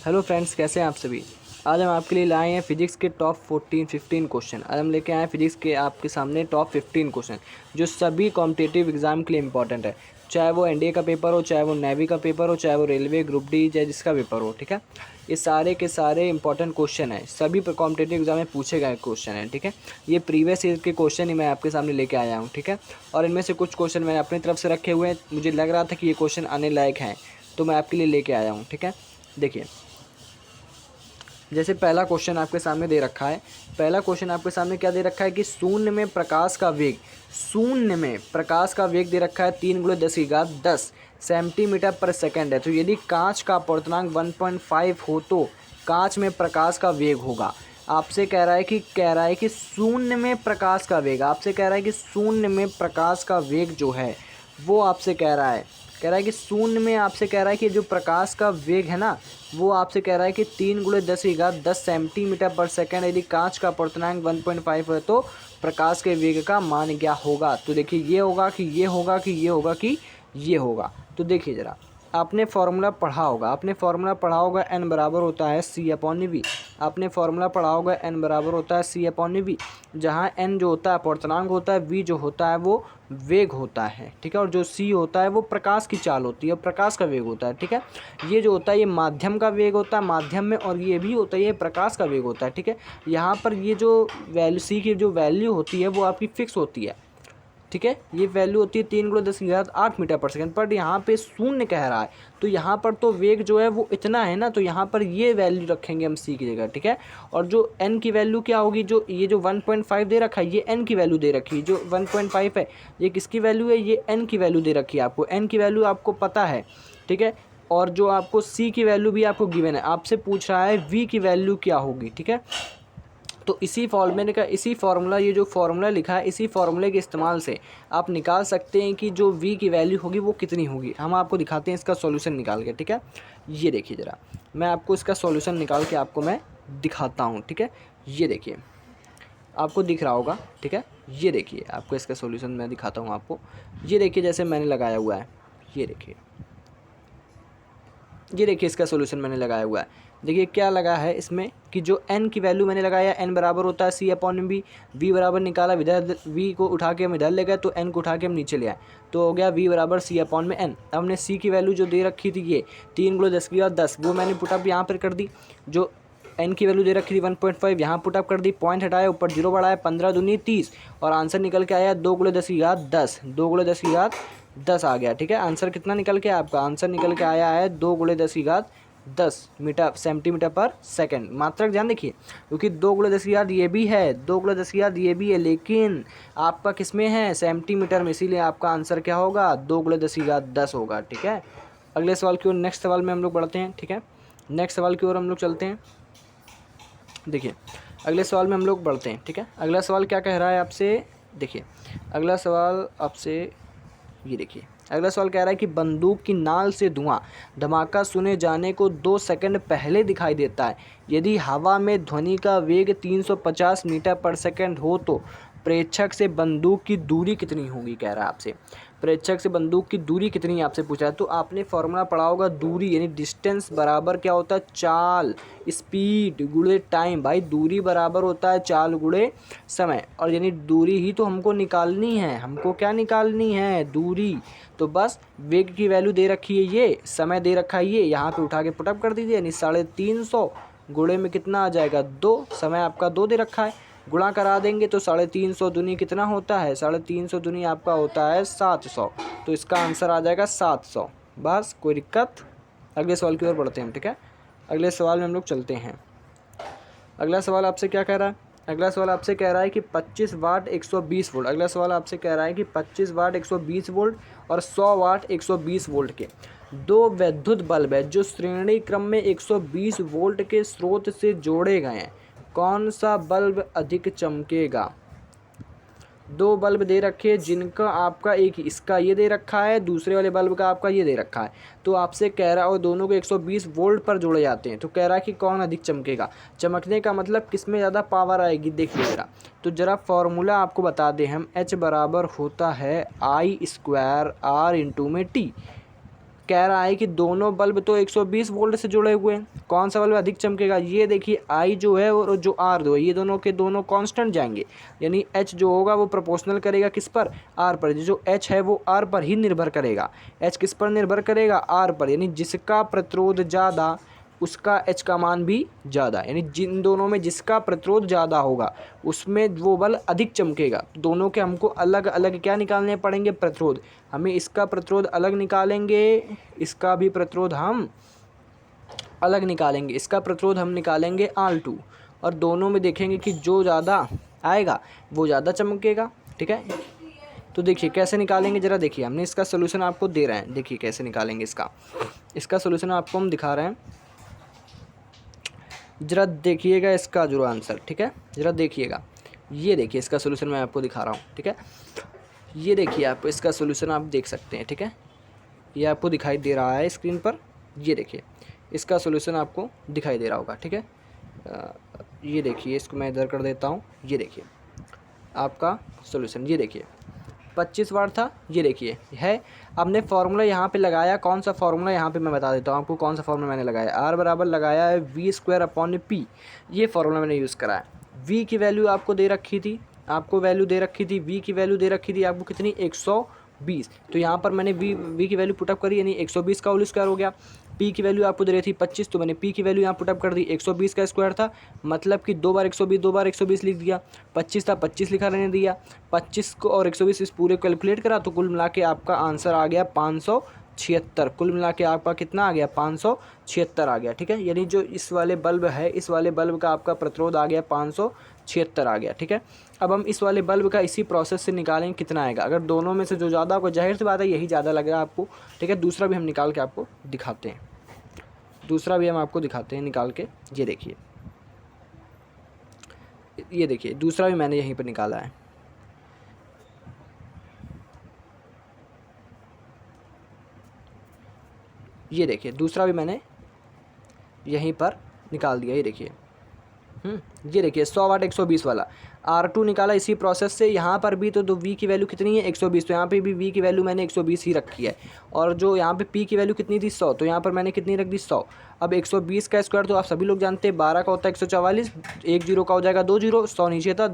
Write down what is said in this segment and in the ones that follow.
Hello friends, कैसे हैं आप सभी। आज हम आपके लिए लाए हैं फिजिक्स के टॉप 15 क्वेश्चन। आज हम लेके आए हैं फिजिक्स के आपके सामने टॉप 15 क्वेश्चन जो सभी कॉम्पिटिटिव एग्जाम के लिए इंपॉर्टेंट है। चाहे वो एनडीए का पेपर हो, चाहे वो नेवी का पेपर हो, चाहे वो रेलवे ग्रुप डी, चाहे जिसका पेपर हो, ठीक है। ये सारे के सारे इंपॉर्टेंट क्वेश्चन हैं, सभी कॉम्पिटिटिव एग्जाम में पूछे गए क्वेश्चन हैं, ठीक है। ये प्रीवियस ईयर के क्वेश्चन ही मैं आपके सामने लेके आया हूँ, ठीक है। और इनमें से कुछ क्वेश्चन मैंने अपनी तरफ से रखे हुए हैं, मुझे लग रहा था कि ये क्वेश्चन आने लायक हैं, तो मैं आपके लिए लेके आया हूँ, ठीक है। देखिए, जैसे पहला क्वेश्चन आपके सामने दे रखा है। पहला क्वेश्चन आपके सामने क्या दे रखा है कि शून्य में प्रकाश का वेग दे रखा है 3 × 10⁻10 सेंटीमीटर पर सेकंड है। तो यदि कांच का अपवर्तनांक 1.5 हो तो कांच में प्रकाश का वेग होगा। आपसे कह रहा है कि शून्य में प्रकाश का वेग, आपसे कह रहा है कि शून्य में प्रकाश का वेग जो है वो आपसे कह रहा है कि शून्य में आपसे कह रहा है कि जो प्रकाश का वेग है ना, वो आपसे कह रहा है कि 3 × 10⁻10 सेंटीमीटर पर सेकंड। यदि कांच का अपवर्तनांक 1.5 है तो प्रकाश के वेग का मान क्या होगा। तो देखिए, ये होगा कि ये होगा कि ये होगा कि ये होगा। तो देखिए ज़रा, आपने फार्मूला पढ़ा होगा n बराबर होता है C/V। आपने फार्मूला पढ़ा होगा n बराबर होता है C/V, जहाँ n जो होता है अपवर्तनांक होता है, v जो होता है वो वेग होता है, ठीक है। और जो c होता है वो प्रकाश की चाल होती है और प्रकाश का वेग होता है, ठीक है। ये जो होता है ये माध्यम का वेग होता है माध्यम में, और ये भी होता है ये प्रकाश का वेग होता है, ठीक है। यहाँ पर ये जो वैल्यू c की जो वैल्यू होती है वो आपकी फिक्स होती है, ठीक है। ये वैल्यू होती है 3 × 10⁸ मीटर पर सेकंड। पर यहाँ पे शून्य कह रहा है, तो यहाँ पर तो वेग जो है वो इतना है ना, तो यहाँ पर ये वैल्यू रखेंगे हम c की जगह, ठीक है। और जो n की वैल्यू क्या होगी, जो ये जो 1.5 दे रखा है ये n की वैल्यू दे रखी है। जो 1.5 है ये किसकी वैल्यू है, ये n की वैल्यू दे रखी है। आपको n की वैल्यू आपको पता है, ठीक है। और जो आपको c की वैल्यू भी आपको गिवन है। आपसे पूछ रहा है v की वैल्यू क्या होगी, ठीक है। तो इसी फार्मूला, ये जो फार्मूला लिखा है, इसी फार्मूले के इस्तेमाल से आप निकाल सकते हैं कि जो v की वैल्यू होगी वो कितनी होगी। हम आपको दिखाते हैं इसका सॉल्यूशन निकाल के, ठीक है। ये देखिए ज़रा, मैं आपको इसका सॉल्यूशन निकाल के आपको मैं दिखाता हूँ, ठीक है। ये देखिए, आपको दिख रहा होगा, ठीक है। ये देखिए, आपको इसका सॉल्यूशन मैं दिखाता हूँ आपको। ये देखिए, जैसे मैंने लगाया हुआ है, ये देखिए इसका सॉल्यूशन मैंने लगाया हुआ है। देखिए क्या लगा है इसमें कि जो n की वैल्यू मैंने लगाया, n बराबर होता है C/V। v बराबर निकाला, इधर v को उठा के हम इधर ले गए तो n को उठा के हम नीचे ले आए, तो हो गया v बराबर C/n। अब हमने c की वैल्यू जो दे रखी थी ये 3 × 10⁻10, वो मैंने पुटअप यहाँ पर कर दी। जो n की वैल्यू दे रखी थी 1.5, यहाँ पुटअप कर दी, पॉइंट हटाया, ऊपर 0 बढ़ाया, 15 दूनी 30, और आंसर निकल के आया 2 × 10⁻10। 2 × 10⁻10 आ गया, ठीक है। आंसर कितना निकल के आपका आंसर निकल के आया है 2 × 10⁻10 मीटर सेंटीमीटर पर सेकंड। मात्रक ध्यान देखिए, क्योंकि 2 × 10⁻10 ये भी है, 2 × 10⁻10 ये भी है, लेकिन आपका किस में है, सेंटीमीटर में, इसीलिए आपका आंसर क्या होगा 2 × 10⁻10 होगा, ठीक है। अगले सवाल की ओर, नेक्स्ट सवाल में हम लोग बढ़ते हैं, ठीक है। नेक्स्ट सवाल की ओर हम लोग चलते हैं। देखिए, अगले सवाल में हम लोग बढ़ते हैं, ठीक है। अगला सवाल क्या कह रहा है आपसे, देखिए अगला सवाल आपसे, ये देखिए अगला सवाल कह रहा है कि बंदूक की नाल से धुआं धमाका सुने जाने को 2 सेकंड पहले दिखाई देता है। यदि हवा में ध्वनि का वेग 350 मीटर पर सेकंड हो तो प्रेक्षक से बंदूक की दूरी कितनी होगी, कह रहा है आपसे। प्रेक्षक से बंदूक की दूरी कितनी आपसे पूछा है। तो आपने फॉर्मूला पढ़ा होगा, दूरी यानी डिस्टेंस बराबर क्या होता है, चाल, स्पीड गुणे टाइम। भाई दूरी बराबर होता है चाल गुणे समय, और यानी दूरी ही तो हमको निकालनी है। हमको क्या निकालनी है, दूरी। तो बस वेग की वैल्यू दे रखी है, ये समय दे रखा है, ये यहाँ पे उठा के पुटअप कर दीजिए, यानी 350 गुणे में कितना आ जाएगा 2, समय आपका 2 दे रखा है, गुणा करा देंगे तो 350 दूनी कितना होता है, 350 दूनी आपका होता है 700। तो इसका आंसर आ जाएगा 700। बस, कोई दिक्कत। अगले सवाल की ओर बढ़ते हैं, ठीक है। अगले सवाल में हम लोग चलते हैं। अगला सवाल आपसे क्या कह रहा है, अगला सवाल आपसे कह रहा है कि 25 वाट 120 वोल्ट। अगला सवाल आपसे कह रहा है कि 25 वाट 120 वोल्ट और 100 वाट 120 वोल्ट के 2 वैद्युत बल्ब है जो श्रेणी क्रम में 120 वोल्ट के स्रोत से जोड़े गए हैं। कौन सा बल्ब अधिक चमकेगा। 2 बल्ब दे रखे हैं जिनका आपका एक इसका ये दे रखा है, दूसरे वाले बल्ब का आपका ये दे रखा है। तो आपसे कह रहा है, और दोनों को 120 वोल्ट पर जोड़े जाते हैं, तो कह रहा है कि कौन अधिक चमकेगा। चमकने का मतलब किस में ज़्यादा पावर आएगी, देखिए ज़रा। तो ज़रा फॉर्मूला आपको बता दें हम, H बराबर होता है I² R × में T। कह रहा है कि दोनों बल्ब तो 120 वोल्ट से जुड़े हुए हैं, कौन सा बल्ब अधिक चमकेगा। ये देखिए आई जो है और जो आर दो है, ये दोनों के दोनों कांस्टेंट जाएंगे, यानी एच जो होगा वो प्रोपोर्शनल करेगा किस पर, आर पर। जो एच है वो आर पर ही निर्भर करेगा। एच किस पर निर्भर करेगा, आर पर, यानी जिसका प्रतिरोध ज़्यादा उसका एच का मान भी ज़्यादा, यानी जिन दोनों में जिसका प्रतिरोध ज़्यादा होगा उसमें वो बल्ब अधिक चमकेगा। दोनों के हमको अलग अलग क्या निकालने पड़ेंगे, प्रतिरोध। हमें इसका प्रतिरोध अलग निकालेंगे, इसका भी प्रतिरोध हम अलग निकालेंगे, इसका प्रतिरोध हम निकालेंगे R2, और दोनों में देखेंगे कि जो ज़्यादा आएगा वो ज़्यादा चमकेगा। ठीक है, तो देखिए कैसे निकालेंगे ज़रा देखिए, हमने इसका सोल्यूशन आपको दे रहे हैं, देखिए कैसे निकालेंगे इसका सोल्यूशन आपको हम दिखा रहे हैं, ज़रा देखिएगा इसका जो आंसर। ठीक है, ज़रा देखिएगा, ये देखिए इसका सोल्यूशन मैं आपको दिखा रहा हूँ। ठीक है, ये देखिए आप इसका सोल्यूशन आप देख सकते हैं। ठीक है, ये आपको दिखाई दे रहा है स्क्रीन पर, ये देखिए इसका सोल्यूशन आपको दिखाई दे रहा होगा। ठीक है, ये देखिए इसको मैं इधर कर देता हूँ, ये देखिए आपका सोल्यूशन, ये देखिए 25 वाट था, ये देखिए है। आपने फार्मूला यहाँ पे लगाया, कौन सा फार्मूला यहाँ पे मैं बता देता हूँ आपको कौन सा फार्मूला मैंने लगाया। आर बराबर लगाया है V²/P, ये फार्मूला मैंने यूज़ करा है। V की वैल्यू आपको दे रखी थी, आपको वैल्यू दे रखी थी, V की वैल्यू दे रखी थी आपको कितनी, 120। तो यहाँ पर मैंने V की वैल्यू पुटअप करी, यानी 120 का होल स्क्वायर हो गया। P की वैल्यू आपको दे रही थी 25, तो मैंने P की वैल्यू यहाँ पुटअप कर दी, 120 का स्क्वायर था, मतलब कि 2 बार 120 2 बार 120 लिख दिया। 25 था 25 लिखा रहने दिया, 25 को और 120 इस पूरे कैलकुलेट करा, तो कुल मिला के आपका आंसर आ गया 576। कुल मिला के आपका कितना आ गया, 576 आ गया। ठीक है, यानी जो इस वाले बल्ब है, इस वाले बल्ब का आपका प्रतिरोध आ गया 576 आ गया। ठीक है, अब हम इस वाले बल्ब का इसी प्रोसेस से निकालेंगे कितना आएगा। अगर दोनों में से जो ज़्यादा होगा, जाहिर सी बात है यही ज़्यादा लग रहा है आपको। ठीक है, दूसरा भी हम निकाल के आपको दिखाते हैं, दूसरा भी हम आपको दिखाते हैं निकाल के। ये देखिए, ये देखिए दूसरा भी मैंने यहीं पर निकाला है। ये देखिए दूसरा भी मैंने यहीं पर निकाल दिया, ये देखिए। ये देखिए 100 वाट 120 वाला R2 निकाला इसी प्रोसेस से। यहाँ पर भी तो V की वैल्यू कितनी है, 120, तो यहाँ पे भी V की वैल्यू मैंने 120 ही रखी है। और जो यहाँ पे P की वैल्यू कितनी थी, 100, तो यहाँ पर मैंने कितनी रख दी, 100। अब 120 का स्क्वायर तो आप सभी लोग जानते हैं 12 का होता है 144, 1 जीरो का हो जाएगा 2 जीरो, 100 नीचे था,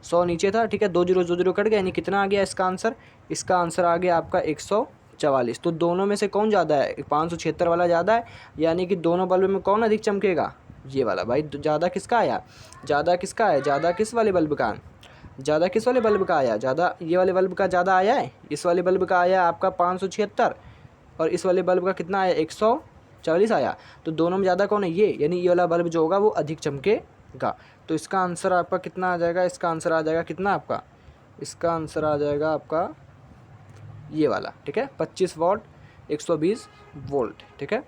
100 नीचे था। ठीक है, 2 जीरो कट गया, यानी कितना आ गया इसका आंसर, इसका आंसर आ गया आपका 144। तो दोनों में से कौन ज़्यादा है, 576 वाला ज़्यादा है, यानी कि दोनों बल्ब में कौन अधिक चमकेगा, ये वाला। भाई ज़्यादा किसका आया, ज़्यादा किसका है, ज़्यादा किस वाले बल्ब का, ज़्यादा किस वाले बल्ब का आया, ज़्यादा ये वाले बल्ब का ज़्यादा आया है। इस वाले बल्ब का आया आपका 576, और इस वाले बल्ब का कितना आया, 144 आया। तो दोनों में ज़्यादा कौन है, ये, यानी ये वाला बल्ब जो होगा वो अधिक चमकेगा। तो इसका आंसर आपका कितना आ जाएगा, इसका आंसर आ जाएगा कितना आपका, इसका आंसर आ जाएगा आपका ये वाला। ठीक है, 25 वाट 120 वोल्ट। ठीक है,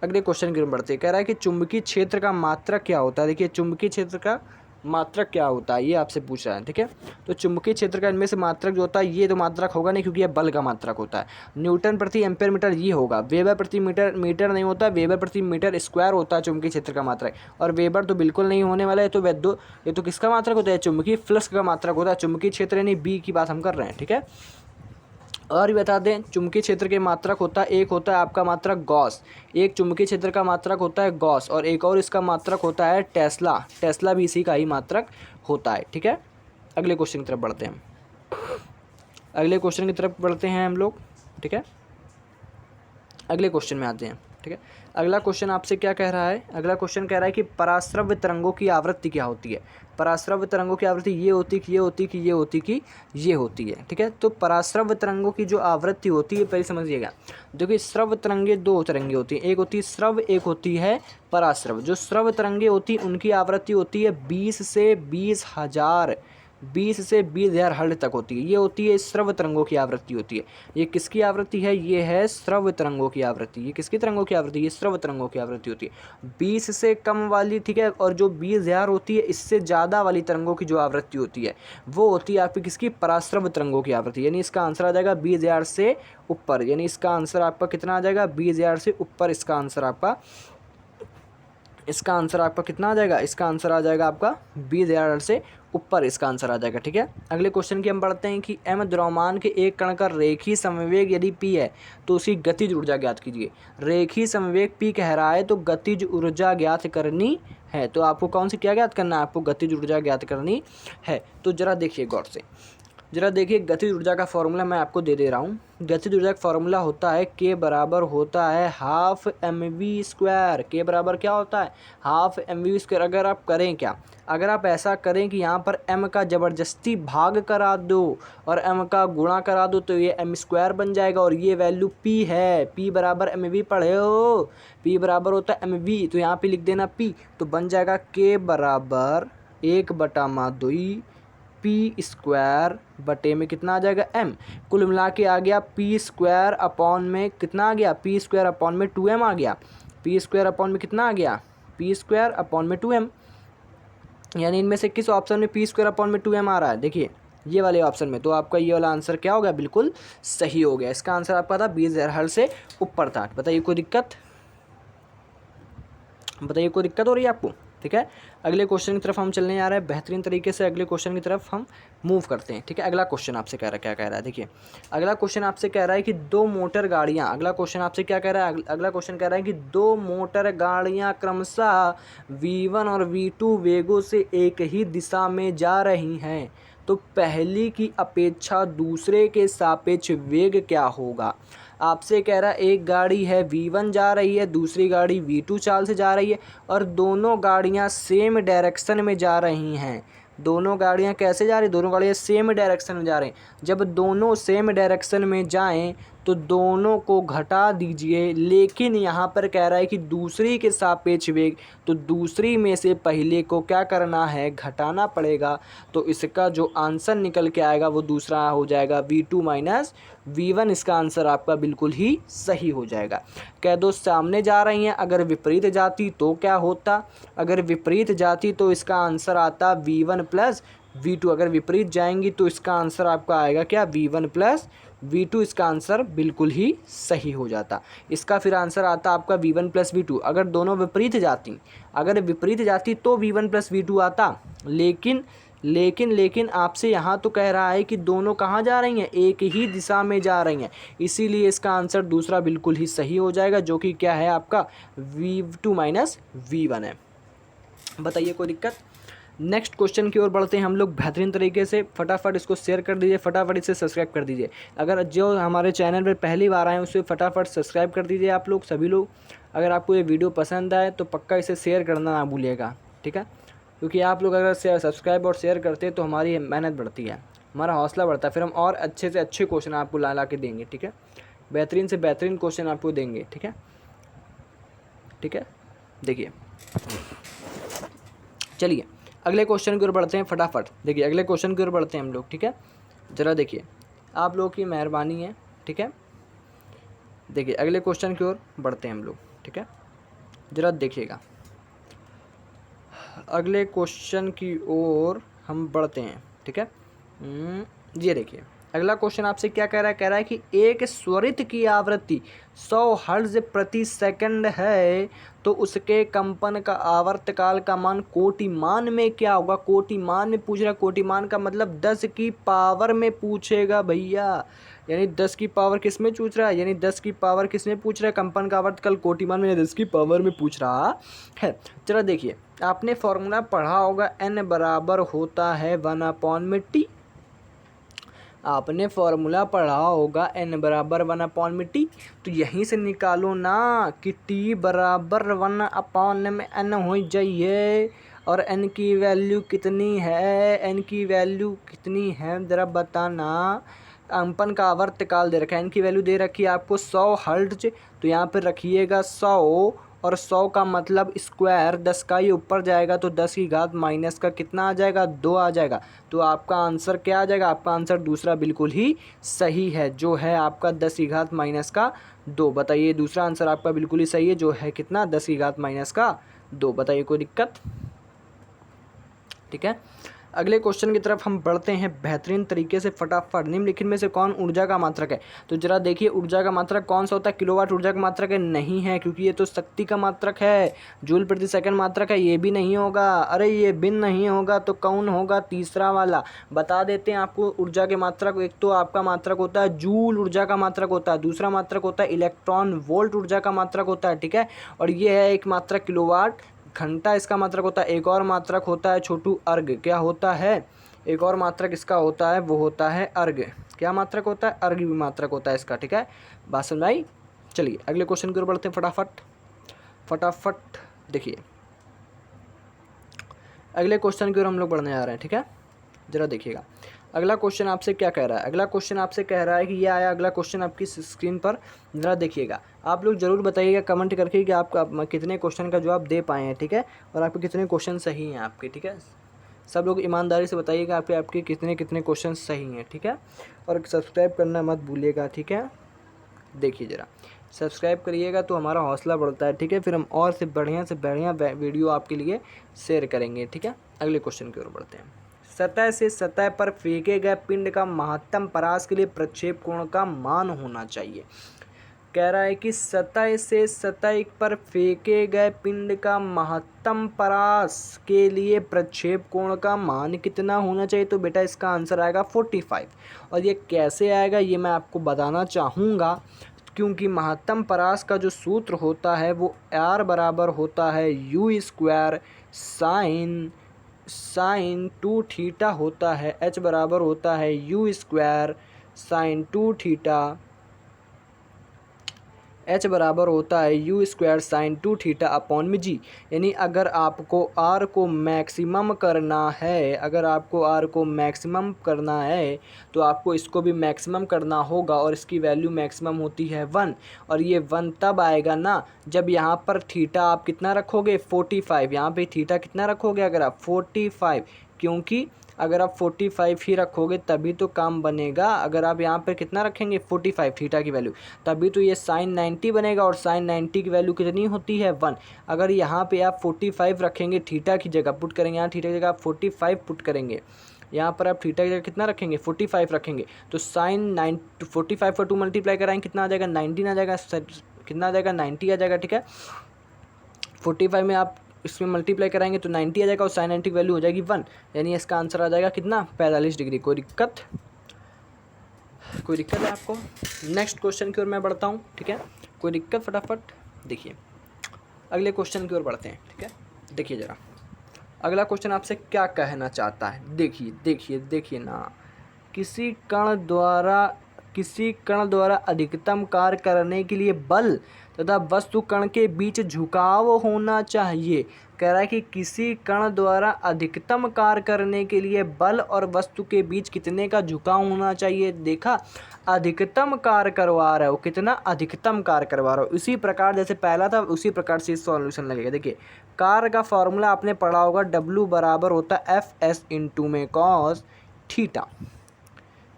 अगले क्वेश्चन की ओर बढ़ते हैं। कह रहा है कि चुंबकीय क्षेत्र का मात्रक क्या होता है। देखिए चुंबकीय क्षेत्र का मात्रक क्या होता है, ये आपसे पूछ रहा है। ठीक है, तो चुंबकीय क्षेत्र का इनमें से मात्रक जो होता है, ये तो मात्रक होगा नहीं क्योंकि ये बल का मात्रक होता है। न्यूटन प्रति एम्पेयर मीटर ये होगा, वेबर प्रति मीटर नहीं होता, वेबर प्रति मीटर स्क्वायर होता है चुंबकीय क्षेत्र का मात्रक। और वेबर तो बिल्कुल नहीं होने वाला है, तो ये तो किसका मात्रक होता है, चुंबकीय फ्लक्स का मात्रक होता है। चुंबकीय क्षेत्र यानी बी की बात हम कर रहे हैं। ठीक है, और बता दें चुंबकीय क्षेत्र के मात्रक होता है, एक होता है आपका मात्रक गॉस, एक चुंबकीय क्षेत्र का मात्रक होता है गॉस, और एक और इसका मात्रक होता है टेस्ला। टेस्ला भी इसी का ही मात्रक होता है। ठीक है, अगले क्वेश्चन की तरफ बढ़ते हैं, अगले क्वेश्चन की तरफ बढ़ते हैं हम लोग। ठीक है, अगले क्वेश्चन में आते हैं। ठीक है, अगला क्वेश्चन आपसे क्या कह रहा है, अगला क्वेश्चन कह रहा है कि पराश्रव्य तरंगों की आवृत्ति क्या होती है। पराश्रव्य तरंगों की आवृत्ति ये होती कि ये होती कि ये होती कि ये होती है। ठीक है, तो पराश्रव्य तरंगों की जो आवृत्ति होती है पहले समझिएगा। देखिए श्रव्य तरंगे दो तरंगे होती हैं, एक होती है श्रव्य, एक होती है पराश्रव्य। जो श्रव्य तरंगे होती हैं उनकी आवृत्ति होती है 20 से 20,000 हर्ट्ज तक होती है। ये होती है श्रव्य तरंगों की आवृत्ति होती है। ये किसकी आवृत्ति है, ये है श्रव्य तरंगों की आवृत्ति। ये किसकी तरंगों की आवृत्ति, ये श्रव्य तरंगों की आवृत्ति होती है 20 से कम वाली। ठीक है, और जो 20,000 होती है इससे ज़्यादा वाली तरंगों की जो आवृत्ति होती है वो होती है आपकी किसकी, पराश्रव्य तरंगों की आवृत्ति। यानी इसका आंसर आ जाएगा 20,000 से ऊपर, यानी इसका आंसर आपका कितना आ जाएगा, 20,000 से ऊपर। इसका आंसर आपका कितना आ जाएगा, इसका आंसर आ जाएगा आपका 20,000 से ऊपर इसका आंसर आ जाएगा। ठीक है, अगले क्वेश्चन की हम पढ़ते हैं कि m द्रव्यमान के एक कण का रेखीय समवेग यदि p है तो उसकी गतिज ऊर्जा ज्ञात कीजिए। रेखीय समवेग p कह रहा है तो गतिज ऊर्जा ज्ञात करनी है। तो आपको कौन सी क्या ज्ञात करना है, आपको गतिज ऊर्जा ज्ञात करनी है। तो जरा देखिए गौर से, जरा देखिए गतिज ऊर्जा का फॉर्मूला मैं आपको दे रहा हूँ। गतिज ऊर्जा का फॉर्मूला होता है k बराबर होता है हाफ mv²। k बराबर क्या होता है, हाफ mv²। अगर आप करें क्या, अगर आप ऐसा करें कि यहाँ पर m का ज़बरदस्ती भाग करा दो और m का गुणा करा दो तो ये m² बन जाएगा और ये वैल्यू p है। p बराबर mv पढ़े हो, p बराबर होता है mv, तो यहाँ पे लिख देना p। तो बन जाएगा k बराबर 1/2 p² बटे में कितना आ जाएगा m। कुल मिला के आ गया p² अपॉन में कितना आ गया, p² अपॉन में 2m आ गया। p² अपॉन में कितना आ गया, p² अपॉन में 2m। यानी इनमें से किस ऑप्शन में p² अपॉन में 2m आ रहा है, देखिए ये वाले ऑप्शन में। तो आपका ये वाला आंसर क्या हो गया, बिल्कुल सही हो गया। इसका आंसर आपका था 20,000 हर्ट्ज से ऊपर था। बताइए कोई दिक्कत, बताइए कोई दिक्कत हो रही है आपको। ठीक है, अगले क्वेश्चन की तरफ हम चलने जा रहे हैं। बेहतरीन तरीके से अगले क्वेश्चन की तरफ हम मूव करते हैं। ठीक है, अगला क्वेश्चन आपसे कह रहा है, क्या कह रहा है, देखिए अगला क्वेश्चन आपसे कह रहा है कि दो मोटर गाड़ियां, अगला क्वेश्चन आपसे क्या कह रहा है, अगला क्वेश्चन कह रहा है कि दो मोटर गाड़ियां क्रमशः V1 और V2 वेगों से एक ही दिशा में जा रही हैं, तो पहली की अपेक्षा दूसरे के सापेक्ष वेग क्या होगा। आपसे कह रहा है एक गाड़ी है V1 जा रही है, दूसरी गाड़ी V2 चाल से जा रही है और दोनों गाड़ियां सेम डायरेक्शन में जा रही हैं। दोनों गाड़ियां कैसे जा रही, दोनों गाड़ियां सेम डायरेक्शन में जा रही हैं। जब दोनों सेम डायरेक्शन में जाएं तो दोनों को घटा दीजिए, लेकिन यहाँ पर कह रहा है कि दूसरी के सापेक्ष वेग, तो दूसरी में से पहले को क्या करना है, घटाना पड़ेगा। तो इसका जो आंसर निकल के आएगा वो दूसरा हो जाएगा V2 माइनस V1। इसका आंसर आपका बिल्कुल ही सही हो जाएगा। कह दो सामने जा रही हैं, अगर विपरीत जाती तो क्या होता, अगर विपरीत जाती तो इसका आंसर आता V1 प्लस V2। अगर विपरीत जाएंगी तो इसका आंसर आपका आएगा क्या, V1 प्लस V2। इसका आंसर बिल्कुल ही सही हो जाता। इसका फिर आंसर आता आपका V1 प्लस V2। अगर दोनों विपरीत जाती, अगर विपरीत जाती तो V1 प्लस V2 आता। लेकिन आपसे यहाँ तो कह रहा है कि दोनों कहाँ जा रही हैं, एक ही दिशा में जा रही हैं, इसीलिए इसका आंसर दूसरा बिल्कुल ही सही हो जाएगा, जो कि क्या है आपका V2 माइनस V1 है। बताइए कोई दिक्कत। नेक्स्ट क्वेश्चन की ओर बढ़ते हैं हम लोग बेहतरीन तरीके से। फटाफट इसको शेयर कर दीजिए, फटाफट इसे सब्सक्राइब कर दीजिए। अगर जो हमारे चैनल पर पहली बार आए उसे फटाफट सब्सक्राइब कर दीजिए आप लोग, सभी लोग। अगर आपको ये वीडियो पसंद आए तो पक्का इसे शेयर करना ना भूलिएगा। ठीक है, क्योंकि आप लोग अगर सब्सक्राइब और शेयर करते हैं तो हमारी मेहनत बढ़ती है, हमारा हौसला बढ़ता है, फिर हम और अच्छे से अच्छे क्वेश्चन आपको ला के देंगे। ठीक है, बेहतरीन से बेहतरीन क्वेश्चन आपको देंगे। ठीक है, ठीक है, देखिए चलिए अगले क्वेश्चन की ओर बढ़ते हैं फटाफट। देखिए अगले क्वेश्चन की ओर बढ़ते हैं हम लोग। ठीक है, ज़रा देखिए आप लोगों की मेहरबानी है। ठीक है, देखिए अगले क्वेश्चन की ओर बढ़ते हैं हम लोग। ठीक है, ज़रा देखिएगा अगले क्वेश्चन की ओर हम बढ़ते हैं। ठीक है, ये देखिए अगला क्वेश्चन आपसे क्या कह रहा है कि एक स्वरित की आवृत्ति 100 हर्ट्ज प्रति सेकंड है, तो उसके कंपन का आवर्तकाल का मान कोटिमान में क्या होगा। कोटिमान में पूछ रहा है, कोटिमान का मतलब 10 की पावर में पूछेगा भैया। यानी 10 की पावर किस में पूछ रहा है, यानी 10 की पावर किस में पूछ रहा है, कंपन का आवर्तकाल कोटिमान में 10 की पावर में पूछ रहा है। चलो देखिए आपने फॉर्मूला पढ़ा होगा, n बराबर होता है 1/t। आपने फॉर्मूला पढ़ा होगा n बराबर 1/t, तो यहीं से निकालो ना कि t बराबर 1 में n हो जाइए। और n की वैल्यू कितनी है, n की वैल्यू कितनी है ज़रा बताना। कंपन का आवर्तकाल दे रखा है, n की वैल्यू दे रखी है आपको 100 हर्ट्ज, तो यहाँ पर रखिएगा 100 और 100 का मतलब स्क्वायर, 10 का ये ऊपर जाएगा तो 10 की घात माइनस का कितना आ जाएगा, 2 आ जाएगा। तो आपका आंसर क्या आ जाएगा, आपका आंसर दूसरा बिल्कुल ही सही है, जो है आपका 10 की घात माइनस का 2। बताइए दूसरा आंसर आपका बिल्कुल ही सही है, जो है कितना, 10 की घात माइनस का 2। बताइए कोई दिक्कत। ठीक है, अगले क्वेश्चन की तरफ हम बढ़ते हैं बेहतरीन तरीके से फटाफट। निम्नलिखित में से कौन ऊर्जा का मात्रक है? तो जरा देखिए ऊर्जा का मात्रक कौन सा होता है? किलोवाट ऊर्जा का मात्रक है? नहीं है, क्योंकि ये तो शक्ति का मात्रक है। जूल प्रति सेकंड मात्रक है? ये भी नहीं होगा। अरे ये बिन नहीं होगा तो कौन होगा? तीसरा वाला। बता देते हैं आपको ऊर्जा के मात्रक। एक तो आपका मात्रक होता है जूल ऊर्जा का मात्रक होता है, दूसरा मात्रक होता है इलेक्ट्रॉन वोल्ट ऊर्जा का मात्रक होता है, ठीक है। और ये है एक मात्रक किलोवाट घंटा इसका मात्रक होता है। एक और मात्रक होता है छोटू अर्घ। क्या होता है? एक और मात्रक इसका होता है, वो होता है अर्घ। क्या मात्रक होता है? अर्घ भी मात्रक होता है इसका, ठीक है। बात समझ आई? चलिए अगले क्वेश्चन की ओर बढ़ते हैं फटाफट फटाफट। देखिए अगले क्वेश्चन की ओर हम लोग बढ़ने जा रहे हैं, ठीक है। जरा देखिएगा अगला क्वेश्चन आपसे क्या कह रहा है। अगला क्वेश्चन आपसे कह रहा है कि ये आया अगला क्वेश्चन आपकी स्क्रीन पर, जरा देखिएगा। आप लोग जरूर बताइएगा कमेंट करके कि आप कितने क्वेश्चन का जवाब दे पाए हैं, ठीक है, और आपके कितने क्वेश्चन सही हैं आपके, ठीक है। सब लोग ईमानदारी से बताइएगा आपके कितने कितने क्वेश्चन सही हैं, ठीक है। और सब्सक्राइब करना मत भूलिएगा, ठीक है। देखिए ज़रा सब्सक्राइब करिएगा तो हमारा हौसला बढ़ता है, ठीक है। फिर हम और से बढ़िया वीडियो आपके लिए शेयर करेंगे, ठीक है। अगले क्वेश्चन की ओर बढ़ते हैं। सतह से सतह पर फेंके गए पिंड का महत्तम परास के लिए प्रक्षेप कोण का मान होना चाहिए। कह रहा है कि सतह से सतह पर फेंके गए पिंड का महत्तम परास के लिए प्रक्षेप कोण का मान कितना होना चाहिए? तो बेटा इसका आंसर आएगा 45। और ये कैसे आएगा ये मैं आपको बताना चाहूँगा, क्योंकि महत्तम परास का जो सूत्र होता है वो R बराबर होता है U² साइन 2 थीटा होता है। H बराबर होता है U² साइन 2 थीटा। H बराबर होता है U² साइन 2 थीटा अपॉन में G। यानी अगर आपको R को मैक्सिमम करना है, अगर आपको R को मैक्सिमम करना है तो आपको इसको भी मैक्सिमम करना होगा, और इसकी वैल्यू मैक्सिमम होती है 1। और ये 1 तब आएगा ना जब यहाँ पर थीटा आप कितना रखोगे? 45। यहाँ पे थीटा कितना रखोगे? अगर आप 45, क्योंकि अगर आप 45 ही रखोगे तभी तो काम बनेगा। अगर आप यहाँ पर कितना रखेंगे? 45 थीटा की वैल्यू, तभी तो ये साइन 90 बनेगा। और साइन 90 की वैल्यू कितनी होती है? 1। अगर यहाँ पे आप 45 रखेंगे, थीटा की जगह पुट करेंगे, यहाँ थीटा की जगह आप 45 पुट करेंगे, यहाँ पर आप थीटा की जगह कितना रखेंगे? 45 रखेंगे, तो साइन 45 का 2 मल्टीप्लाई कराएंगे, कितना आ जाएगा? 19 आ जाएगा। कितना आ जाएगा? 90 आ जाएगा, ठीक है। 45 में आप इसमें मल्टीप्लाई कराएंगे तो 90 आ जाएगा, और साइन 90 की वैल्यू हो जाएगी 1। यानी इसका आंसर आ जाएगा कितना? 45 डिग्री। कोई दिक्कत है आपको? नेक्स्ट क्वेश्चन की ओर मैं बढ़ता हूँ, ठीक है। कोई दिक्कत? फटाफट देखिए अगले क्वेश्चन की ओर बढ़ते हैं, ठीक है। देखिए ज़रा अगला क्वेश्चन आपसे क्या कहना चाहता है। देखिए ना, किसी कण द्वारा अधिकतम कार्य करने के लिए बल तथा वस्तु कण के बीच झुकाव होना चाहिए। कह रहा है कि किसी कण द्वारा अधिकतम कार्य करने के लिए बल और वस्तु के बीच कितने का झुकाव होना चाहिए। देखा, अधिकतम कार्य करवा रहा है वो, कितना अधिकतम कार्य करवा रहा है। उसी प्रकार जैसे पहला था उसी प्रकार से सॉल्यूशन लगेगा। देखिए कार्य का फॉर्मूला आपने पढ़ा होगा, W बराबर होता है FS इंटू में कॉस थीटा।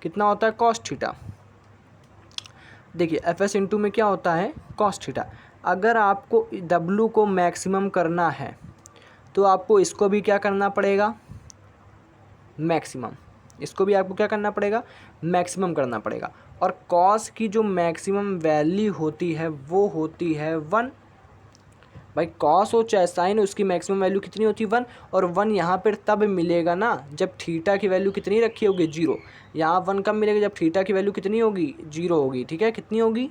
कितना होता है? Cos theta. देखिए FS इंटू में क्या होता है? Cos theta. अगर आपको W को मैक्सिमम करना है तो आपको इसको भी क्या करना पड़ेगा? मैक्सिमम। इसको भी आपको क्या करना पड़ेगा? मैक्सिमम करना पड़ेगा। और कॉस की जो मैक्सिमम वैल्यू होती है वो होती है 1। भाई कॉस हो चाहे साइन हो, उसकी मैक्सिमम वैल्यू कितनी होती है? 1। और 1 यहाँ पर तब मिलेगा ना जब थीटा की वैल्यू कितनी रखी होगी? 0। यहाँ 1 कब मिलेगा? जब थीटा की वैल्यू कितनी होगी? 0 होगी, ठीक है। कितनी होगी?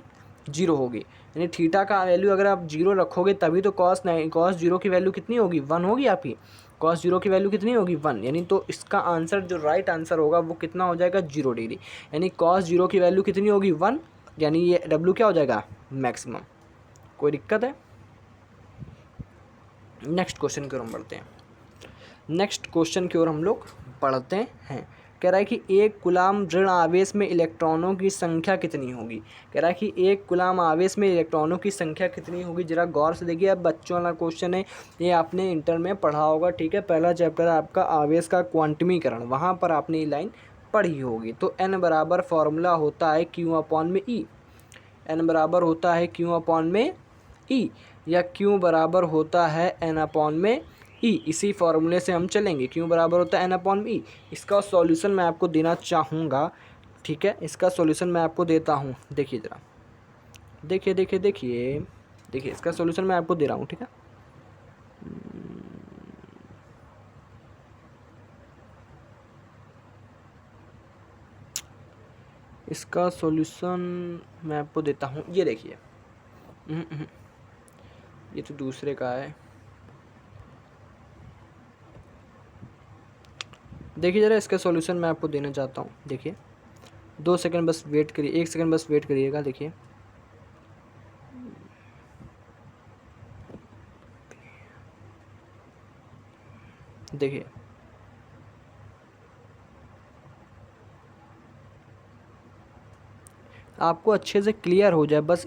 0 होगी। यानी थीटा का वैल्यू अगर आप 0 रखोगे तभी तो कॉस 0 की वैल्यू कितनी होगी? 1 होगी आपकी। कॉस 0 की वैल्यू कितनी होगी? 1। यानी तो इसका आंसर जो राइट आंसर होगा वो कितना हो जाएगा? 0 डिग्री। यानी कॉस 0 की वैल्यू कितनी होगी? 1। यानी ये W क्या हो जाएगा? मैक्सिमम। कोई दिक्कत है? नेक्स्ट क्वेश्चन की ओर हम बढ़ते हैं। कह रहा है कि एक कूलाम ऋण आवेश में इलेक्ट्रॉनों की संख्या कितनी होगी। कह रहा है कि एक कूलाम आवेश में इलेक्ट्रॉनों की संख्या कितनी होगी। जरा गौर से देखिए, अब बच्चों वाला क्वेश्चन है, ये आपने इंटर में पढ़ा होगा, ठीक है। पहला चैप्टर आपका आवेश का क्वांटमीकरण, वहाँ पर आपने ये लाइन पढ़ी होगी। तो N बराबर फॉर्मूला होता है Q अपॉन में E। N बराबर होता है Q अपॉन में E, या Q बराबर होता है N अपॉन में ई, इसी फॉर्मूले से हम चलेंगे, क्यू बराबर होता है एन अपॉन ई। इसका सॉल्यूशन मैं आपको देना चाहूँगा, ठीक है, इसका सॉल्यूशन मैं आपको देता हूँ। देखिए ज़रा, देखिए देखिए देखिए देखिए, इसका सॉल्यूशन मैं आपको दे रहा हूँ, ठीक है। इसका सॉल्यूशन मैं आपको देता हूँ, ये देखिए। ये तो दूसरे का है। देखिए ज़रा, इसका सॉल्यूशन मैं आपको देना चाहता हूँ। देखिए 2 सेकंड बस वेट करिए, 1 सेकंड बस वेट करिएगा। देखिए देखिए आपको अच्छे से क्लियर हो जाए, बस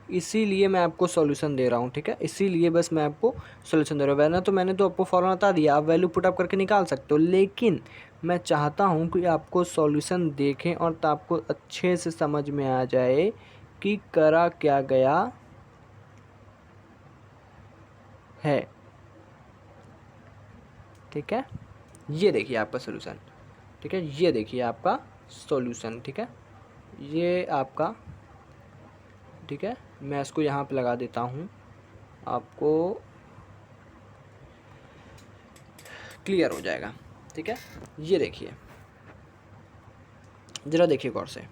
इसीलिए मैं आपको सॉल्यूशन दे रहा हूँ, ठीक है। इसीलिए बस मैं आपको सॉल्यूशन दे रहा हूँ, वरना तो मैंने तो आपको फॉर्मूला बता दिया, आप वैल्यू पुट अप करके निकाल सकते हो। लेकिन मैं चाहता हूँ कि आपको सॉल्यूशन देखें और तो आपको अच्छे से समझ में आ जाए कि करा क्या गया है, ठीक है। ये देखिए आपका सॉल्यूशन, ठीक है। ये देखिए आपका सॉल्यूशन, ठीक है। ये आपका, ठीक है। मैं इसको यहाँ पे लगा देता हूँ, आपको क्लियर हो जाएगा, ठीक है। ये देखिए ज़रा, देखिए गौर से,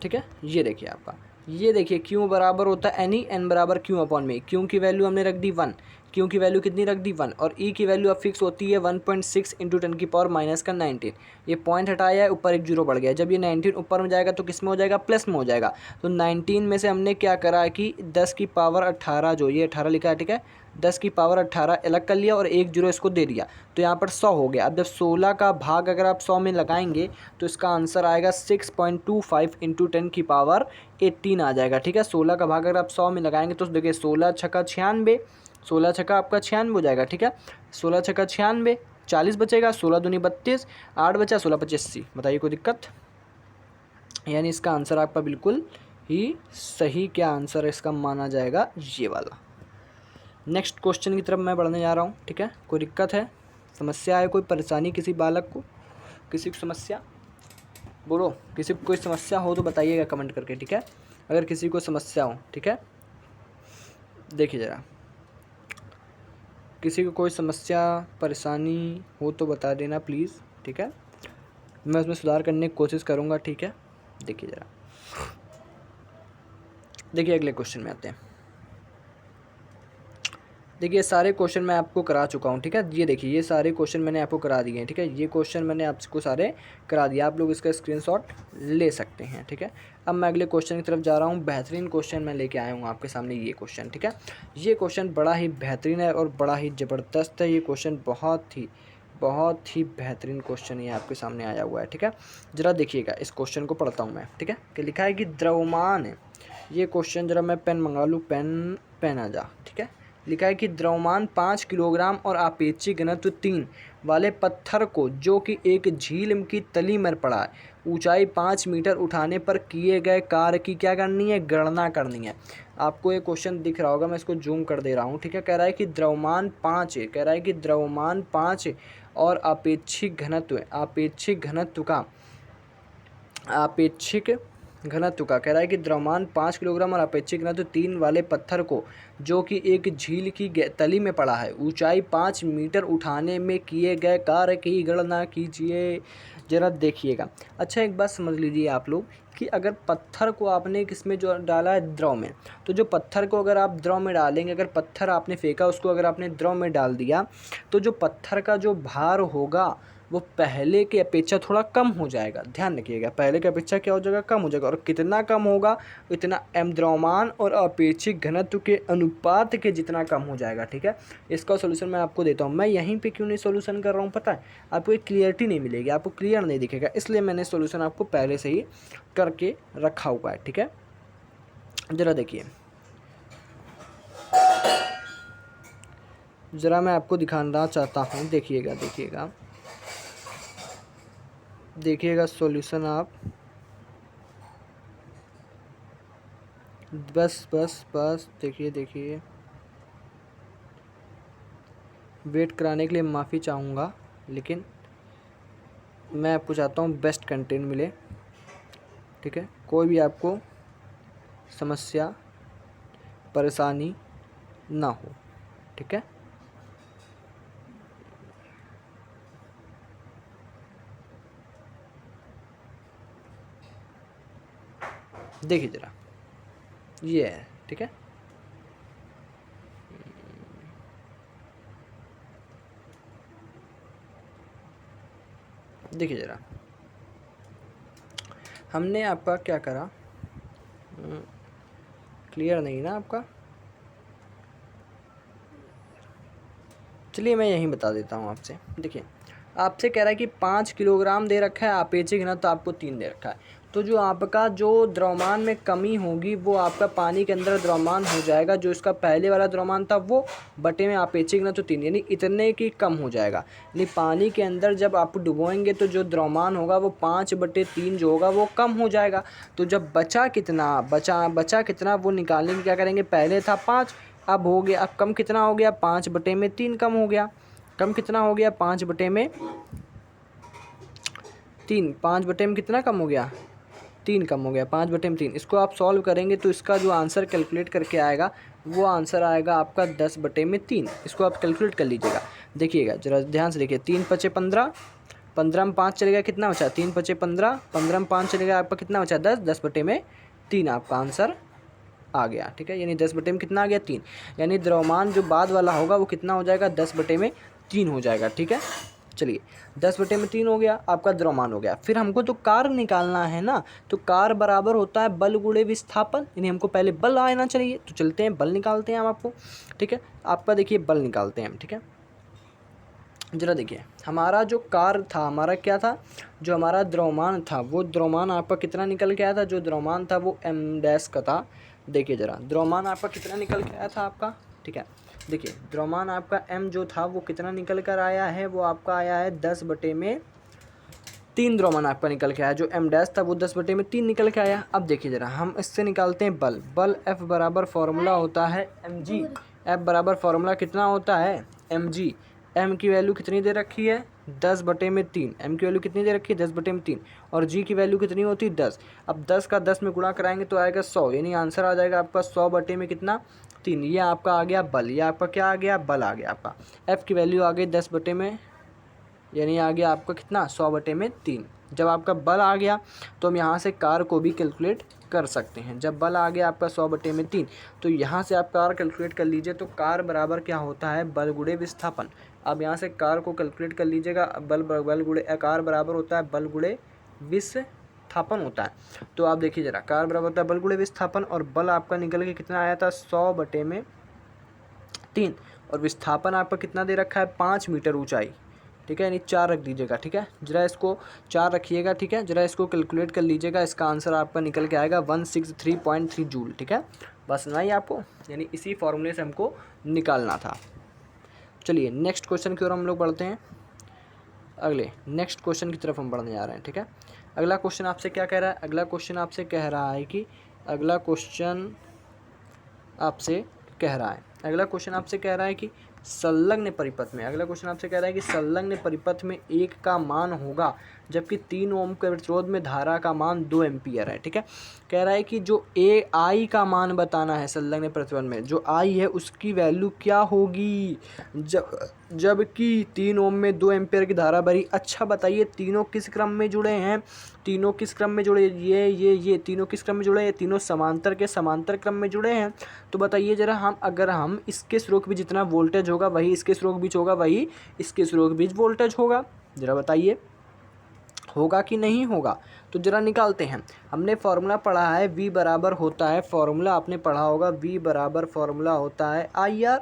ठीक है। ये देखिए आपका, ये देखिए क्यू बराबर होता है एन ई, एन बराबर क्यू अपॉन में। क्यू की वैल्यू हमने रख दी 1, क्यू की वैल्यू कितनी रख दी 1, और ई की वैल्यू अब फिक्स होती है 1.6 इंटू 10 की पावर माइनस का 19। ये पॉइंट हटाया है, ऊपर एक जीरो बढ़ गया। जब ये 19 ऊपर में जाएगा तो किस में हो जाएगा, प्लस में हो जाएगा। तो 19 में से हमने क्या करा कि 10 की पावर 18, जो ये 18 लिखा है, ठीक है, 10 की पावर 18 अलग कर लिया और एक जीरो इसको दे दिया, तो यहाँ पर 100 हो गया। अब जब 16 का भाग अगर आप 100 में लगाएंगे तो इसका आंसर आएगा 6.25 इंटू 10 की पावर 18 आ जाएगा, ठीक है। 16 का भाग अगर आप 100 में लगाएंगे तो देखिए 16 छक्का 96, 16 छक्का आपका 96 हो जाएगा, ठीक है। 16 छक्का 96, 40 बचेगा, 16 दूनी 32, 8 बचा, 16 25 80। बताइए कोई दिक्कत? यानी इसका आंसर आपका बिल्कुल ही सही क्या आंसर इसका माना जाएगा, ये वाला। नेक्स्ट क्वेश्चन की तरफ मैं बढ़ने जा रहा हूँ, ठीक है। कोई दिक्कत है, समस्या है, कोई परेशानी किसी बालक को, किसी को समस्या, बोलो किसी को कोई समस्या हो तो बताइएगा कमेंट करके, ठीक है। अगर किसी को समस्या हो, ठीक है। देखिए ज़रा, किसी को कोई समस्या परेशानी हो तो बता देना प्लीज़, ठीक है। मैं उसमें सुधार करने की कोशिश करूँगा, ठीक है। देखिए ज़रा, देखिए अगले क्वेश्चन में आते हैं। देखिए सारे क्वेश्चन मैं आपको करा चुका हूँ, ठीक है। ये देखिए, ये सारे क्वेश्चन मैंने आपको करा दिए हैं, ठीक है। ये क्वेश्चन मैंने आपको सारे करा दिया, आप लोग इसका स्क्रीनशॉट ले सकते हैं, ठीक है। अब मैं अगले क्वेश्चन की तरफ जा रहा हूँ। बेहतरीन क्वेश्चन मैं लेके आया हूँ आपके सामने, ये क्वेश्चन, ठीक है। ये क्वेश्चन बड़ा ही बेहतरीन है और बड़ा ही ज़बरदस्त है। ये क्वेश्चन बहुत ही बेहतरीन क्वेश्चन ये आपके सामने आया हुआ है, ठीक है। ज़रा देखिएगा, इस क्वेश्चन को पढ़ता हूँ मैं, ठीक है। कि लिखा है कि द्रव्यमान है ये क्वेश्चन, ज़रा मैं पेन मंगा लूँ, पेन आ जा, ठीक है। लिखा है कि द्रव्यमान 5 किलोग्राम और आपेक्षिक घनत्व 3 वाले पत्थर को, जो कि एक झील की तली में पड़ा है, ऊंचाई 5 मीटर उठाने पर किए गए कार्य की क्या करनी है, गणना करनी है। आपको ये क्वेश्चन दिख रहा होगा, मैं इसको जूम कर दे रहा हूँ, ठीक है। कह रहा है कि द्रव्यमान 5 है, कह रहा है कि द्रव्यमान 5 है और आपेक्षिक घनत्व है, आपेक्षिक घनत्व का कह रहा है कि द्रव्यमान 5 किलोग्राम और अपेक्षित घनत्व 3 वाले पत्थर को, जो कि एक झील की तली में पड़ा है, ऊंचाई 5 मीटर उठाने में किए गए कार्य की गणना कीजिए। जरा देखिएगा। अच्छा एक बात समझ लीजिए आप लोग कि अगर पत्थर को आपने किसमें जो डाला है, द्रव में, तो जो पत्थर को अगर आप द्रव में डालेंगे, अगर पत्थर आपने फेंका उसको अगर आपने द्रव में डाल दिया, तो जो पत्थर का जो भार होगा वो पहले की अपेक्षा थोड़ा कम हो जाएगा। ध्यान रखिएगा, पहले की अपेक्षा क्या हो जाएगा, कम हो जाएगा। और कितना कम होगा, इतना एम द्रव्यमान और अपेक्षिक घनत्व के अनुपात के जितना कम हो जाएगा, ठीक है। इसका सोल्यूशन मैं आपको देता हूँ। मैं यहीं पे क्यों नहीं सोल्यूशन कर रहा हूँ पता है, आपको एक क्लियरिटी नहीं मिलेगी, आपको क्लियर नहीं दिखेगा, इसलिए मैंने सोल्यूशन आपको पहले से ही करके रखा हुआ है, ठीक है। ज़रा देखिए, ज़रा मैं आपको दिखाना चाहता हूँ, देखिएगा सॉल्यूशन आप, बस देखिए, वेट कराने के लिए माफ़ी चाहूँगा, लेकिन मैं आपको चाहता हूँ बेस्ट कंटेंट मिले, ठीक है। कोई भी आपको समस्या परेशानी ना हो, ठीक है। देखिए ज़रा, ये है, ठीक है। देखिए ज़रा, हमने आपका क्या करा, क्लियर नहीं ना आपका, चलिए मैं यहीं बता देता हूँ आपसे। देखिए, आपसे कह रहा है कि 5 किलोग्राम दे रखा है, आपेक्षिक घनत्व तो आपको 3 दे रखा है। तो जो आपका जो द्रव्यमान में कमी होगी वो आपका पानी के अंदर द्रव्यमान हो जाएगा, जो इसका पहले वाला द्रव्यमान था वो बटे में आपेक्षिक घनत्व तो 3, यानी इतने की कम हो जाएगा। यानी पानी के अंदर जब आप डुबोएंगे तो जो द्रव्यमान होगा वो 5/3 जो होगा वो कम हो जाएगा। तो जब बचा कितना वो निकालने की क्या करेंगे, पहले था 5, अब हो गया, अब कम कितना हो गया, 5/3 कम हो गया। कम कितना हो गया, 5/3, 5/में कितना कम हो गया, 3 कम हो गया, 5/3। इसको आप सॉल्व करेंगे तो इसका जो आंसर कैलकुलेट करके आएगा वो आंसर आएगा आपका 10/3। इसको आप कैलकुलेट कर लीजिएगा। देखिएगा ज़रा ध्यान से देखिए, 3×5 = 15, 15 में 5 चलेगा, कितना बचा, 3×5 = 15, 15 में 5 चलेगा, आपका कितना बचा, 10, 10/3 आपका आंसर आ गया, ठीक है। यानी 10/में कितना आ गया, 3। यानी द्रव्यमान जो बाद वाला होगा वो कितना हो जाएगा, 10/3 हो जाएगा, ठीक है। चलिए, 10/3 हो गया, आपका द्रव्यमान हो गया। फिर हमको तो कार्य निकालना है ना, तो कार्य बराबर होता है बल गुणे विस्थापन, यानी हमको पहले बल आना चाहिए। तो चलते हैं बल निकालते हैं हम आपको, ठीक है। आपका देखिए बल निकालते हैं हम, ठीक है। जरा देखिए, हमारा जो कार्य था, हमारा क्या था, जो हमारा द्रव्यमान था वो द्रव्यमान आपका कितना निकल के आया था, जो द्रव्यमान था वो m' का था। देखिए ज़रा, द्रव्यमान आपका कितना निकल के आया था आपका, ठीक है। देखिए, द्रव्यमान आपका m जो था वो कितना निकल कर आया है, वो आपका आया है 10/3 द्रव्यमान आपका निकल के आया। जो m' था वो 10/3 निकल के आया। अब देखिए ज़रा, हम इससे निकालते हैं बल। बल F बराबर फॉर्मूला होता है mg। F बराबर फॉर्मूला कितना होता है, mg। m की वैल्यू कितनी दे रखी है, 10/3। m की वैल्यू कितनी दे रखी है, 10/3। और g की वैल्यू कितनी होती है, 10। अब 10 का 10 में गुणा कराएंगे तो आएगा 100, यानी आंसर आ जाएगा आपका 100/में कितना, 3। ये आपका आ गया बल, ये आपका क्या आ गया, बल आ गया आपका। f की वैल्यू आ गई 10/में, यानी आ गया आपका कितना, 100/3। जब आपका बल आ गया तो हम यहाँ से कार्य को भी कैलकुलेट कर सकते हैं। जब बल आ गया आपका 100/3, तो यहाँ से आप कार्य कैलकुलेट कर लीजिए। तो कार्य बराबर क्या होता है, बल गुणे विस्थापन। अब यहाँ से कार्य को कैलकुलेट कर लीजिएगा। बल गुणे कार्य बराबर होता है बल गुणे विस्थापन होता है। तो आप देखिए ज़रा, कार्य बराबर होता है बल गुणे विस्थापन, और बल आपका निकल के कितना आया था, 100/3। और विस्थापन आपका कितना दे रखा है, 5 मीटर ऊंचाई, ठीक है। यानी 4 रख दीजिएगा, ठीक है। जरा इसको 4 रखिएगा, ठीक है। जरा इसको कैलकुलेट कर लीजिएगा, इसका आंसर आपका निकल के आएगा 163.3 जूल, ठीक है। बस नहीं आपको, यानी इसी फॉर्मूले से हमको निकालना था। चलिए नेक्स्ट क्वेश्चन की ओर हम लोग बढ़ते हैं। अगले नेक्स्ट क्वेश्चन की तरफ हम बढ़ने जा रहे हैं, ठीक है। अगला क्वेश्चन आपसे क्या कह रहा है, अगला क्वेश्चन आपसे कह रहा है कि अगला क्वेश्चन आपसे कह रहा है कि संलग्न परिपथ में, अगला क्वेश्चन आपसे कह रहा है कि संलग्न परिपथ में 1 का मान होगा, जबकि 3 ओम के प्रतिरोध में धारा का मान 2 एम्पीयर है, ठीक है। कह रहा है कि जो आई का मान बताना है संलग्न परिपथ में, जो आई है उसकी वैल्यू क्या होगी जबकि 3 ओम में 2 एम्पीयर की धारा भरी। अच्छा बताइए, तीनों किस क्रम में जुड़े हैं, तीनों किस क्रम में जुड़े, ये तीनों किस क्रम में जुड़े हैं, तीनों समांतर के समांतर क्रम में जुड़े हैं। तो बताइए जरा, अगर हम इसके स्रोत के बीच जितना वोल्टेज होगा वही इसके स्रोत के बीच होगा, वही इसके स्रोत के बीच वोल्टेज होगा। जरा बताइए, होगा कि नहीं होगा। तो जरा निकालते हैं। हमने फॉर्मूला पढ़ा है, V बराबर होता है, फॉर्मूला आपने पढ़ा होगा, V बराबर फॉर्मूला होता है IR।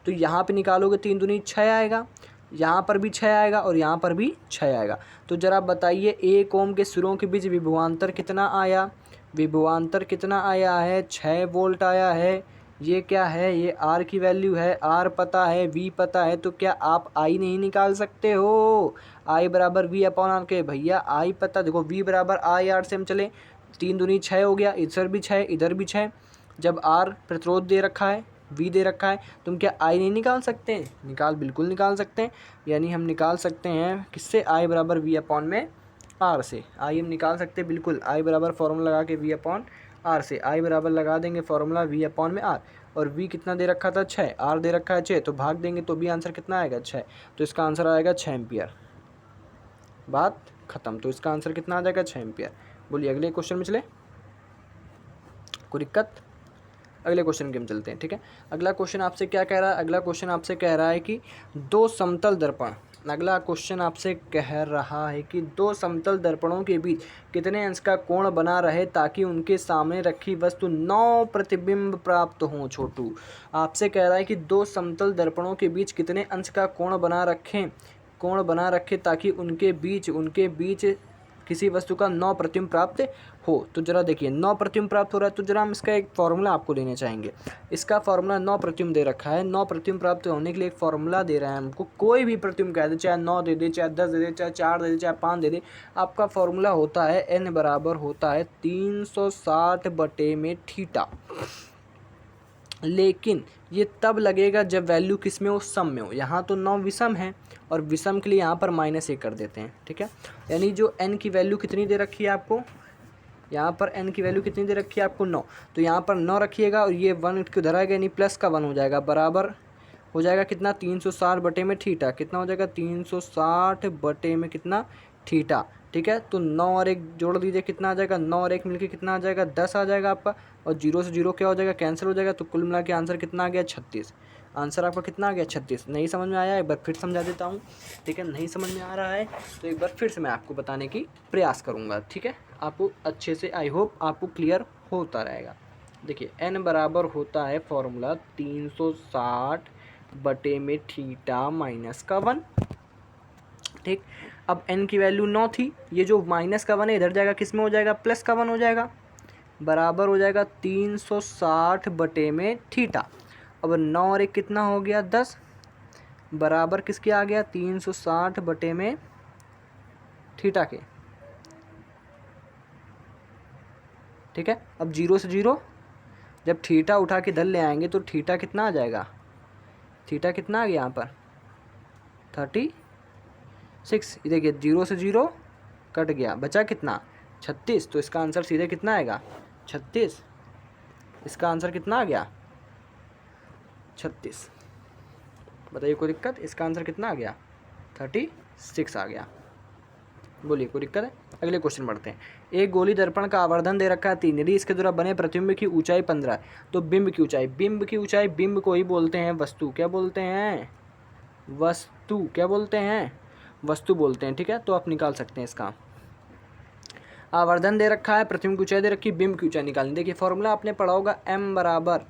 तो यहाँ पे निकालोगे 3 दूनी 6 आएगा, यहाँ पर भी 6 आएगा और यहाँ पर भी 6 आएगा। तो जरा बताइए, 1 ओम के सिरों के बीच विभवांतर कितना आया, विभवांतर कितना आया है, 6 वोल्ट आया है। ये क्या है, ये R की वैल्यू है, R पता है, V पता है, तो क्या आप I नहीं निकाल सकते हो, I बराबर V/R के। भैया I पता, देखो V बराबर IR से हम चले, 3 दूनी 6 हो गया, इधर भी 6 इधर भी 6। जब R प्रतिरोध दे रखा है, v दे रखा है, तुम क्या i नहीं निकाल सकते हैं? बिल्कुल निकाल सकते हैं। यानी हम निकाल सकते हैं किससे? i बराबर v अपॉन में r से। i हम निकाल सकते हैं बिल्कुल, i बराबर फॉर्मूला लगा के v अपॉन r से। i बराबर लगा देंगे फॉर्मूला v अपॉन में r, और v कितना दे रखा था? 6, r दे रखा है 6, तो भाग देंगे तो भी आंसर कितना आएगा? 6। तो इसका आंसर आएगा 6 एम्पियर। बात खत्म। तो इसका आंसर कितना आ जाएगा? 6 एम्पियर। बोलिए अगले क्वेश्चन में चले, कोई दिक्कत? अगले क्वेश्चन के हम चलते हैं, ठीक है। अगला क्वेश्चन आपसे क्या कह रहा है? अगला क्वेश्चन आपसे कह रहा है कि दो समतल दर्पण, अगला क्वेश्चन आपसे कह रहा है कि दो समतल दर्पणों के बीच कितने अंश का कोण बना रहे ताकि उनके सामने रखी वस्तु 9 प्रतिबिंब प्राप्त हों। छोटू आपसे कह रहा है कि दो समतल दर्पणों के बीच कितने अंश का कोण बना रखें ताकि उनके बीच किसी वस्तु का 9 प्रतिबिंब प्राप्त हो। तो जरा देखिए 9 प्रतिबिंब प्राप्त हो रहा है, तो जरा हम इसका एक फॉर्मूला आपको देने चाहेंगे। इसका फॉर्मूला 9 प्रतिबिंब दे रखा है। 9 प्रतिबिंब प्राप्त होने के लिए एक फॉर्मूला दे रहा है हमको। कोई भी प्रतिबिंब कह दे, चाहे 9 दे दे, चाहे 10 दे दे, चाहे 4 दे दे, चाहे 5 दे दे, आपका फॉर्मूला होता है n बराबर होता है 360/θ। लेकिन ये तब लगेगा जब वैल्यू किस में हो? सम में हो। यहाँ तो 9 विषम है, और विषम के लिए यहाँ पर -1 कर देते हैं, ठीक है। यानी जो n की वैल्यू कितनी दे रखी है आपको? यहाँ पर n की वैल्यू कितनी दे रखी है आपको? 9। तो यहाँ पर 9 रखिएगा, और ये 1 क्यों धरा गया? यानी प्लस का 1 हो जाएगा, बराबर हो जाएगा कितना? 360/θ। कितना हो जाएगा? 360 कितना? थीटा, ठीक है। तो 9 और 1 जोड़ दीजिए, कितना आ जाएगा? 9 और 1 मिलके कितना आ जाएगा? 10 आ जाएगा आपका, और 0 से 0 क्या हो जाएगा? कैंसिल हो जाएगा। तो कुल मिला के आंसर कितना आ गया? 36। आंसर आपका कितना आ गया? 36। नहीं समझ में आया? एक बार फिर समझा देता हूँ, ठीक है। नहीं समझ में आ रहा है तो एक बार फिर से मैं आपको बताने की प्रयास करूँगा, ठीक है। आपको अच्छे से, आई होप आपको क्लियर होता रहेगा। देखिए n बराबर होता है फॉर्मूला 360/θ माइनस का 1, ठीक। अब n की वैल्यू 9 थी, ये जो माइनस का 1 है इधर जाएगा, किस में हो जाएगा? प्लस का 1 हो जाएगा, बराबर हो जाएगा 360/θ। अब 9 और 1 कितना हो गया? 10, बराबर किसके आ गया? 360/θ के, ठीक है। अब 0 से 0 जब थीटा उठा के इधर ले आएंगे तो थीटा कितना आ जाएगा? थीटा कितना आ गया यहाँ पर? 36। देखिए 0 से 0 कट गया, बचा कितना? 36। तो इसका आंसर सीधे कितना आएगा? 36। इसका आंसर कितना आ गया? 36। बताइए कोई दिक्कत? इसका आंसर कितना आ गया? 36 आ गया। बोलिए कोई दिक्कत है? अगले क्वेश्चन बढ़ते हैं। एक गोली दर्पण का आवर्धन दे रखा है 3, यदि इसके द्वारा बने प्रतिबिंब की ऊंचाई 15 है तो बिंब की ऊंचाई बिंब को ही बोलते हैं वस्तु। क्या बोलते हैं? वस्तु। क्या बोलते हैं? वस्तु बोलते हैं, ठीक है। तो आप निकाल सकते हैं इसका। आवर्धन दे रखा है, प्रतिबिंब की ऊंचाई दे रखी है, बिंब की ऊंचाई निकालनी। देखिए फॉर्मूला आपने पढ़ा होगा m बराबर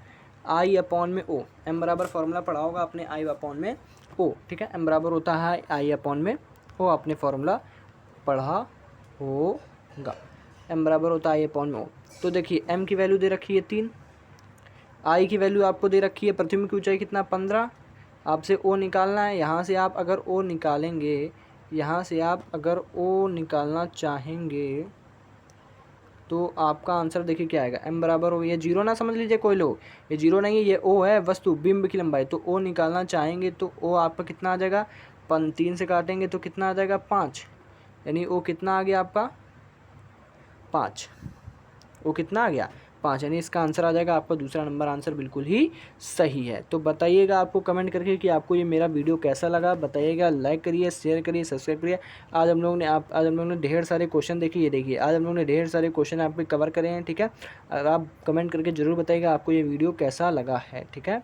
I अपॉन में O। m बराबर फॉर्मूला पढ़ा होगा आपने I अपॉन में O, ठीक है। m बराबर होता है I अपॉन में O, आपने फॉर्मूला पढ़ा होगा। m बराबर होता है I अपॉन में O। तो देखिए m की वैल्यू दे रखी है 3, I की वैल्यू आपको दे रखी है, प्रतिबिंब की ऊंचाई कितना? 15। आपसे O निकालना है। यहाँ से आप अगर O निकालेंगे, यहाँ से आप अगर O निकालना चाहेंगे तो आपका आंसर देखिए क्या आएगा? m बराबर हो, ये 0 ना समझ लीजिए कोई लोग, ये 0 नहीं है, ये O है वस्तु, बिंब की लंबाई। तो O निकालना चाहेंगे तो O आपका कितना आ जाएगा? 3 से काटेंगे तो कितना आ जाएगा? 5। यानी O कितना आ गया आपका? 5। O कितना आ गया? 5। यानी इसका आंसर आ जाएगा आपका दूसरा नंबर आंसर बिल्कुल ही सही है। तो बताइएगा आपको कमेंट करके कि आपको ये मेरा वीडियो कैसा लगा। बताइएगा, लाइक करिए, शेयर करिए, सब्सक्राइब करिए। आज हम लोग ने ढेर सारे क्वेश्चन देखिए, ये देखिए आज हम लोग ने ढेर सारे क्वेश्चन आप पे कवर करे हैं, ठीक है। और आप कमेंट करके ज़रूर बताइएगा आपको ये वीडियो कैसा लगा है, ठीक है।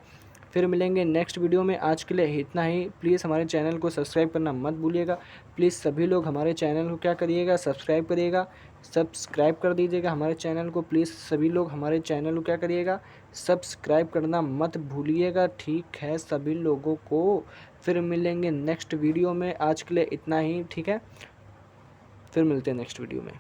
फिर मिलेंगे नेक्स्ट वीडियो में। आज के लिए इतना ही। प्लीज़ हमारे चैनल को सब्सक्राइब करना मत भूलिएगा। प्लीज़ सभी लोग हमारे चैनल को क्या करिएगा? सब्सक्राइब करिएगा, सब्सक्राइब कर दीजिएगा हमारे चैनल को। प्लीज़ सभी लोग हमारे चैनल को क्या करिएगा? सब्सक्राइब करना मत भूलिएगा, ठीक है सभी लोगों को। फिर मिलेंगे नेक्स्ट वीडियो में। आज के लिए इतना ही, ठीक है। फिर मिलते हैं नेक्स्ट वीडियो में।